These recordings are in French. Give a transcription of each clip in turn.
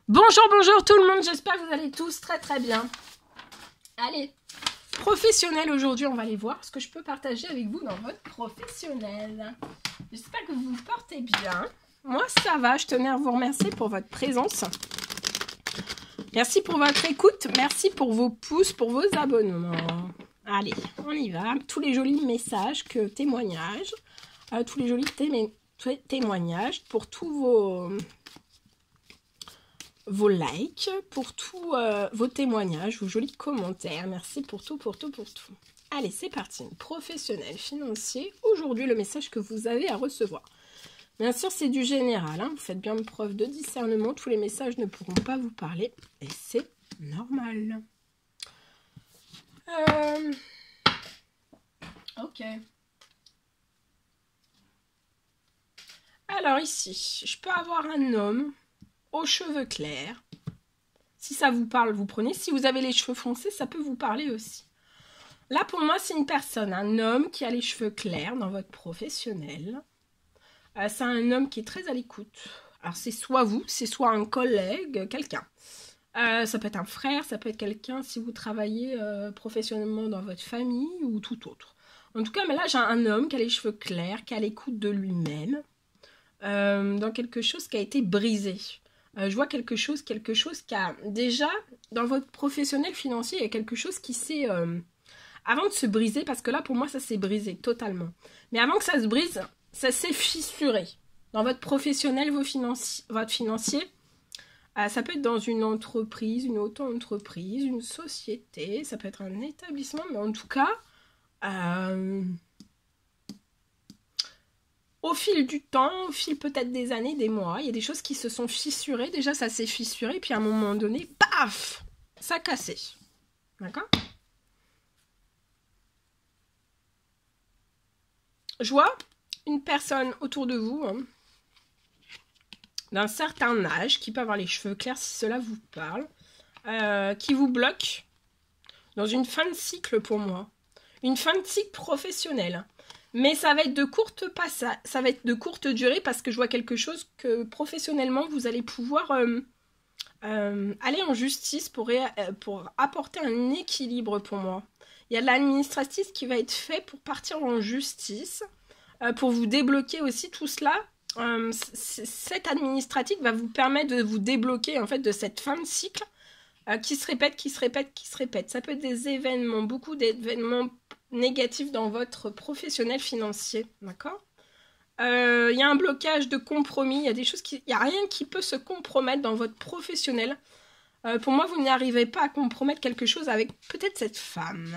Bonjour, bonjour tout le monde, j'espère que vous allez tous très très bien. Allez, professionnel aujourd'hui, on va aller voir ce que je peux partager avec vous dans votre professionnel. J'espère que vous vous portez bien. Moi ça va, je tenais à vous remercier pour votre présence. Merci pour votre écoute, merci pour vos pouces, pour vos abonnements. Allez, on y va. Tous les jolis messages, témoignages, tous les jolis témoignages pour tous vos likes, pour tous vos témoignages, vos jolis commentaires. Merci pour tout, pour tout, pour tout. Allez, c'est parti. Professionnel, financier. Aujourd'hui, le message que vous avez à recevoir. Bien sûr, c'est du général. Hein. Vous faites bien preuve de discernement. Tous les messages ne pourront pas vous parler. Et c'est normal. Ok. Alors ici, je peux avoir un homme aux cheveux clairs. Si ça vous parle, vous prenez. Si vous avez les cheveux foncés, ça peut vous parler aussi. Là, pour moi, c'est une personne, un homme qui a les cheveux clairs dans votre professionnel. C'est un homme qui est très à l'écoute. Alors, c'est soit vous, c'est soit un collègue, quelqu'un. Ça peut être un frère, ça peut être quelqu'un si vous travaillez professionnellement dans votre famille ou tout autre. En tout cas, mais là, j'ai un homme qui a les cheveux clairs, qui a l'écoute de lui-même, dans quelque chose qui a été brisé. Je vois quelque chose qui a déjà, dans votre professionnel financier, il y a quelque chose qui s'est... avant de se briser, parce que là, pour moi, ça s'est brisé totalement. Mais avant que ça se brise, ça s'est fissuré. Dans votre professionnel, votre financier, ça peut être dans une entreprise, une auto-entreprise, une société, ça peut être un établissement, mais en tout cas... au fil du temps, au fil peut-être des années, des mois, il y a des choses qui se sont fissurées. Déjà, ça s'est fissuré, puis à un moment donné, paf, ça a cassé. D'accord? Je vois une personne autour de vous, hein, d'un certain âge, qui peut avoir les cheveux clairs si cela vous parle, qui vous bloque dans une fin de cycle pour moi. Une fin de cycle professionnelle. Mais ça va être de ça va être de courte durée parce que je vois quelque chose que professionnellement vous allez pouvoir aller en justice pour apporter un équilibre pour moi. Il y a de l'administratif qui va être fait pour partir en justice, pour vous débloquer aussi tout cela. Cet administratif va vous permettre de vous débloquer en fait de cette fin de cycle qui se répète, qui se répète, qui se répète. Ça peut être des événements, beaucoup d'événements négatifs dans votre professionnel financier, d'accord? Il y a un blocage de compromis, il y a des choses il n'y a rien qui peut se compromettre dans votre professionnel. Pour moi, vous n'arrivez pas à compromettre quelque chose avec peut-être cette femme.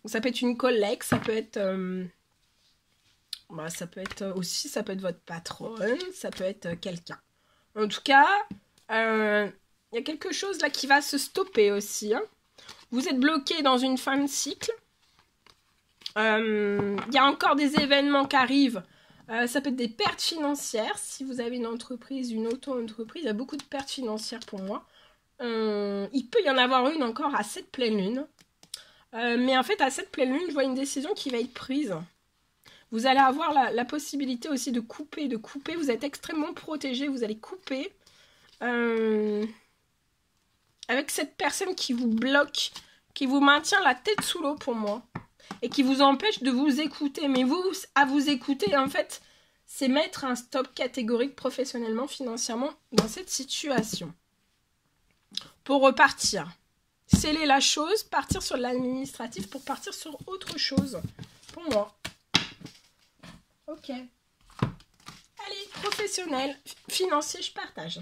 Donc, ça peut être une collègue, ça peut être... ça peut être aussi, ça peut être votre patronne, ça peut être quelqu'un. En tout cas, il y a quelque chose là qui va se stopper aussi. Hein. Vous êtes bloqué dans une fin de cycle. Il y a encore des événements qui arrivent. Ça peut être des pertes financières. Si vous avez une entreprise, une auto-entreprise, il y a beaucoup de pertes financières pour moi. Il peut y en avoir une encore à cette pleine lune. Mais en fait, à cette pleine lune, je vois une décision qui va être prise. Vous allez avoir la possibilité aussi de couper. Vous êtes extrêmement protégé. Vous allez couper. Avec cette personne qui vous bloque, qui vous maintient la tête sous l'eau pour moi, et qui vous empêche de vous écouter. Mais vous, à vous écouter, en fait, c'est mettre un stop catégorique professionnellement, financièrement, dans cette situation. Pour repartir. Sceller la chose, partir sur l'administratif pour partir sur autre chose. Pour moi. Ok. Allez, professionnel, financier, je partage.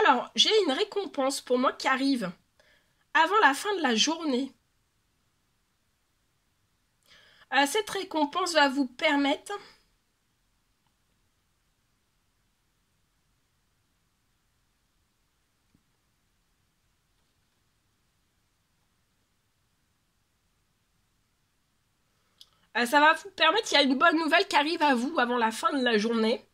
Alors, j'ai une récompense pour moi qui arrive avant la fin de la journée. Cette récompense va vous permettre ça va vous permettre, il y a une bonne nouvelle qui arrive à vous avant la fin de la journée.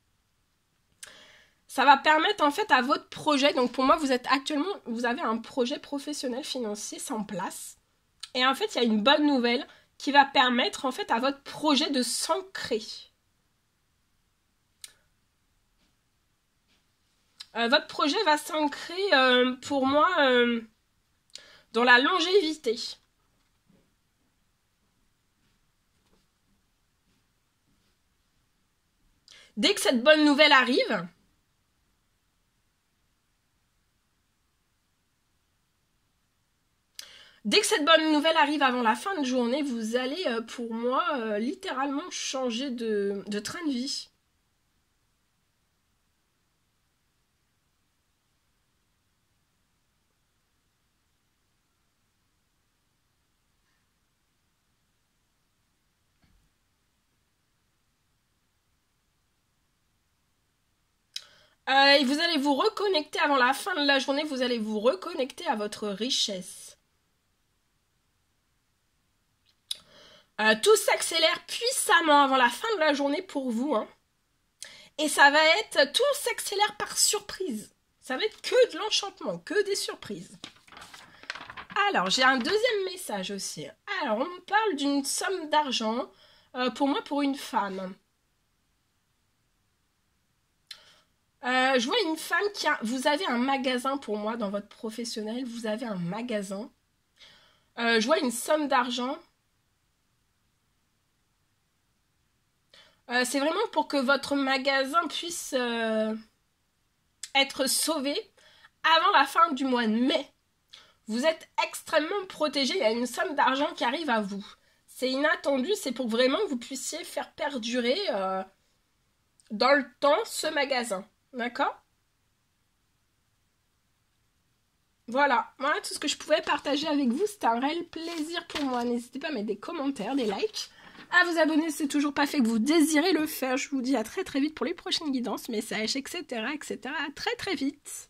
Ça va permettre en fait à votre projet, donc pour moi vous avez un projet professionnel financier en place. Et en fait il y a une bonne nouvelle qui va permettre en fait à votre projet de s'ancrer. Votre projet va s'ancrer, pour moi, dans la longévité. Dès que cette bonne nouvelle arrive, avant la fin de journée, vous allez, pour moi, littéralement changer de train de vie. Et vous allez vous reconnecter avant la fin de la journée, vous allez vous reconnecter à votre richesse. Tout s'accélère puissamment avant la fin de la journée pour vous. Hein. Et ça va être, tout s'accélère par surprise. Ça va être que de l'enchantement, que des surprises. Alors, j'ai un deuxième message aussi. Alors, on me parle d'une somme d'argent, pour moi, pour une femme. Je vois une femme qui a... Vous avez un magasin pour moi dans votre professionnel. Vous avez un magasin. Je vois une somme d'argent. C'est vraiment pour que votre magasin puisse être sauvé avant la fin du mois de mai. Vous êtes extrêmement protégé. Il y a une somme d'argent qui arrive à vous. C'est inattendu. C'est pour vraiment que vous puissiez faire perdurer dans le temps ce magasin. D'accord ? Voilà tout ce que je pouvais partager avec vous. C'était un réel plaisir pour moi. N'hésitez pas à mettre des commentaires, des likes, à vous abonner si c'est toujours pas fait, que vous désirez le faire. Je vous dis à très très vite pour les prochaines guidances, messages, etc. À très très vite.